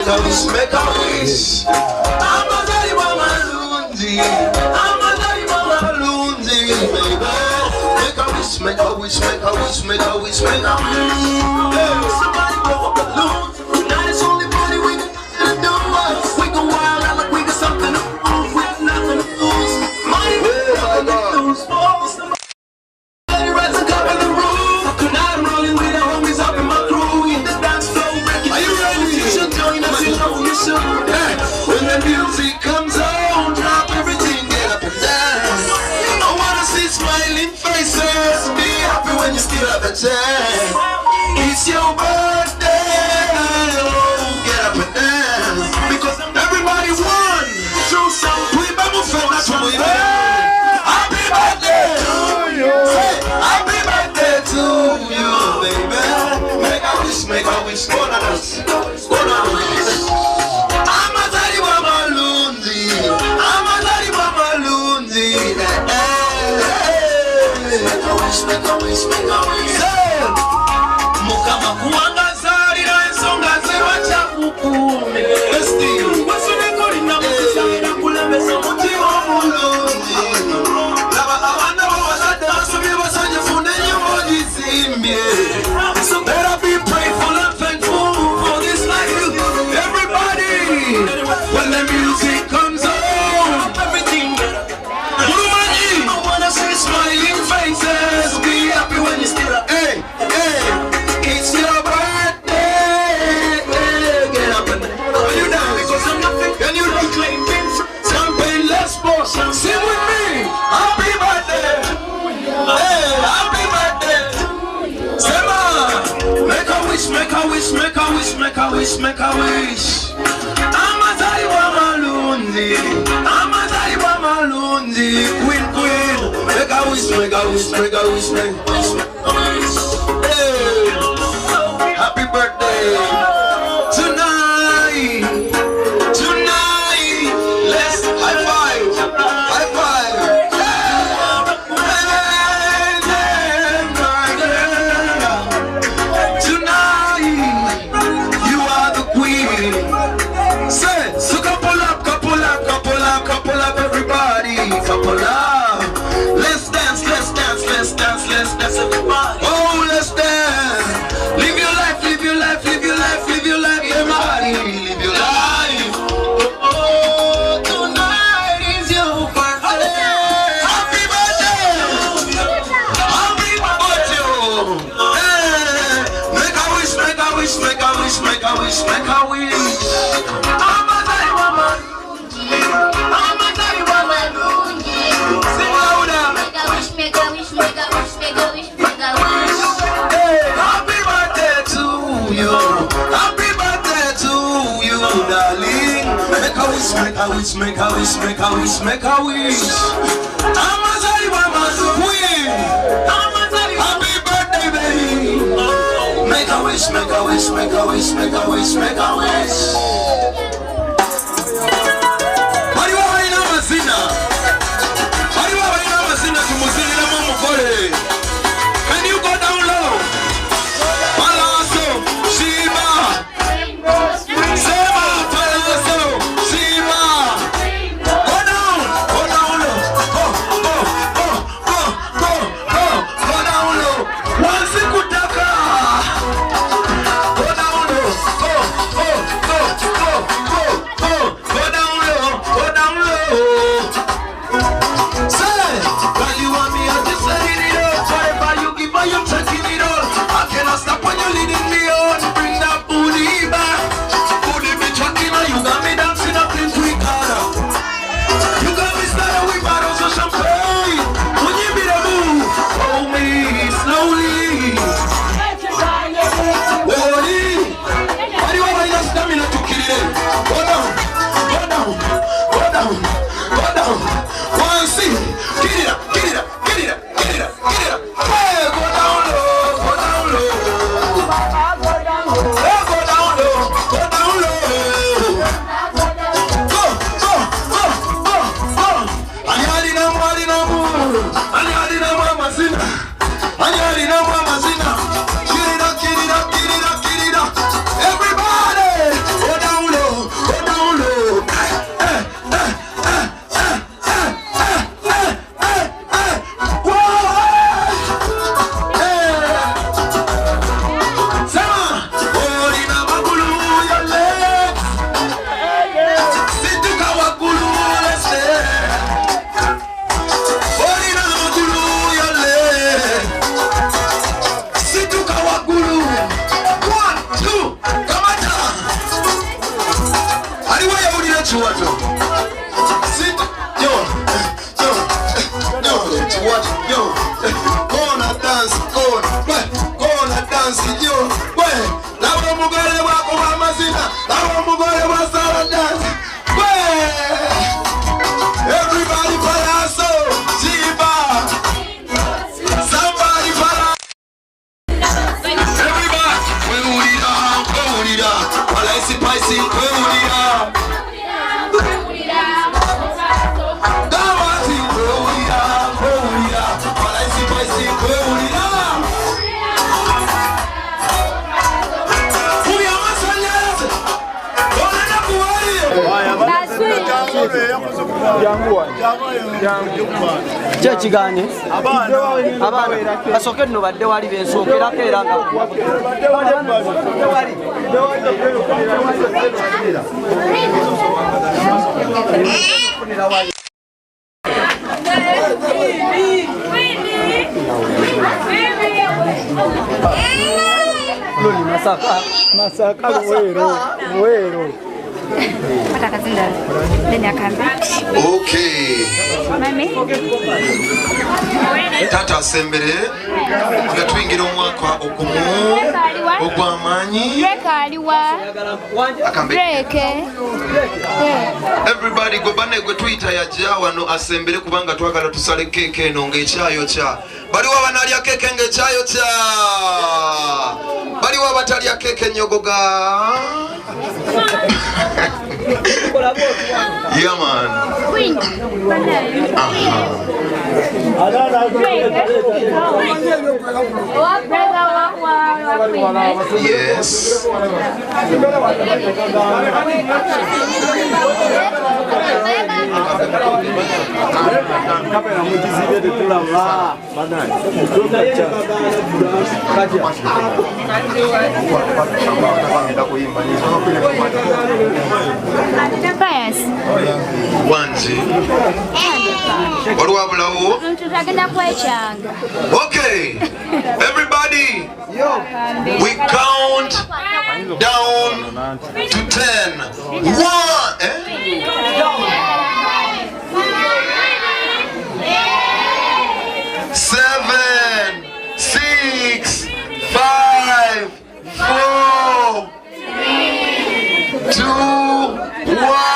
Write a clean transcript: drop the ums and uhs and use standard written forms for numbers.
Make a wish. I'm a daddy mama Lunzi. I'm a daddy mama Lunzi, baby. Make a wish, make a wish, make a wish, make a wish, make a wish. Hey, somebody blow up balloons. Now it's only money we can do. We go wild out like we got something to prove. We got nothing to lose. Money we got nothing to lose. Somebody rise and cover the roof. Tonight I'm rolling with the homies up in my crew. In the dance floor, breaking. Are you ready? You should join us. You know you should. Hey, when the music comes on, drop everything, get up and dance. I wanna see smiling faces. Be happy when you still have a chance. It's your birthday. Oh, get up and dance. Because everybody won. Show some people friend. That's what we do. Happy birthday to you. Say, happy birthday to you, baby. Make a wish, make a wish. Go on us. Go on us. I'm a daddy mama Lunzi. I'm a daddy mama Lunzi. Make a wish, make a wish, make a wish. Mukama kuanga zari na ensonga zewa chakukume. Esti, wasuneko lina mkusana kulembesa muti wa mulunzi. Laba abana wawazada asubi wasanje funde nyumo jizimbie. So better be prayerful and thankful for this life. Everybody, when the music comes on, everything Mulumanyi, I wanna see smiling faces. Be happy when you still up. Hey, hey, it's your birthday. Hey, get up and are you down? Because I'm nothing. Can you reclaim champagne, let's pour. Sing with me. Happy birthday. Hey, happy birthday. Sema, make a wish, make a wish, make a wish, make a wish, make a wish. I'm a daddy mama Lunzi. I'm a daddy mama Lunzi. Queen, queen. Make a wish, make a wish, make a wish, make a wish, make a wish. Hey, happy birthday. Tonight, tonight, let's high five, high five. Tonight, you are the queen. Say, so couple up, couple up, couple up, couple up, everybody. Couple up. Let's dance, let's dance, let's dance, let's dance, everybody. Oh, let's dance. Live your life, live your life, live your life, live your life, everybody. Live your life. Oh, tonight is your birthday. Happy birthday. Happy birthday. Hey, make a wish, make a wish, make a wish, make a wish, make a wish. I'm a daddy mama. I'm a daddy mama. Sing louder. Make a wish, make a wish, make a wish, make a wish, make a wish. Hey, happy birthday to you. Happy birthday to you, darling. Make a wish, make a wish, make a wish, make a wish, make a wish. I'm a daddy mama's queen. I'm a daddy. Happy birthday, baby. Make a wish, make a wish, make a wish, make a wish, make a wish. Mariwa ina mazina. Mariwa ina mazina kumuzini na mumu kore. Can you go down low? Palazzo, Shiba. Sema, Palazzo, Shiba. Go down low. Go down low. Wansi kutaka. Go down low. Go. Chihuahua. Sit, yo, Chihuahua, gonna dance, gonna dance, yo, wait. Lava mugore wako wa mazina, lava mugore wa sala dance, wait. Everybody palaso, Jiba. Somebody palaso. Everybody, we Palaisi paisi, we Chechigane abana basoke nno badde wali bensokerako era nga Masaka Muero. Okay. Tata asembere nga tuyingira omwaka ogumu ogw'amaanyi. Everybody go bane gwe tuyita yajja wano asembere kubanga twagala tusale keeke eno ng'ekyayokya. Baliwo abanalya keeke ng'ekyayokya. Baliwo abatalya keeke nyogoga. Yeah, man. Yes. Okay, everybody, we count down to 10. 7, 6, 5, 4, 2, 1.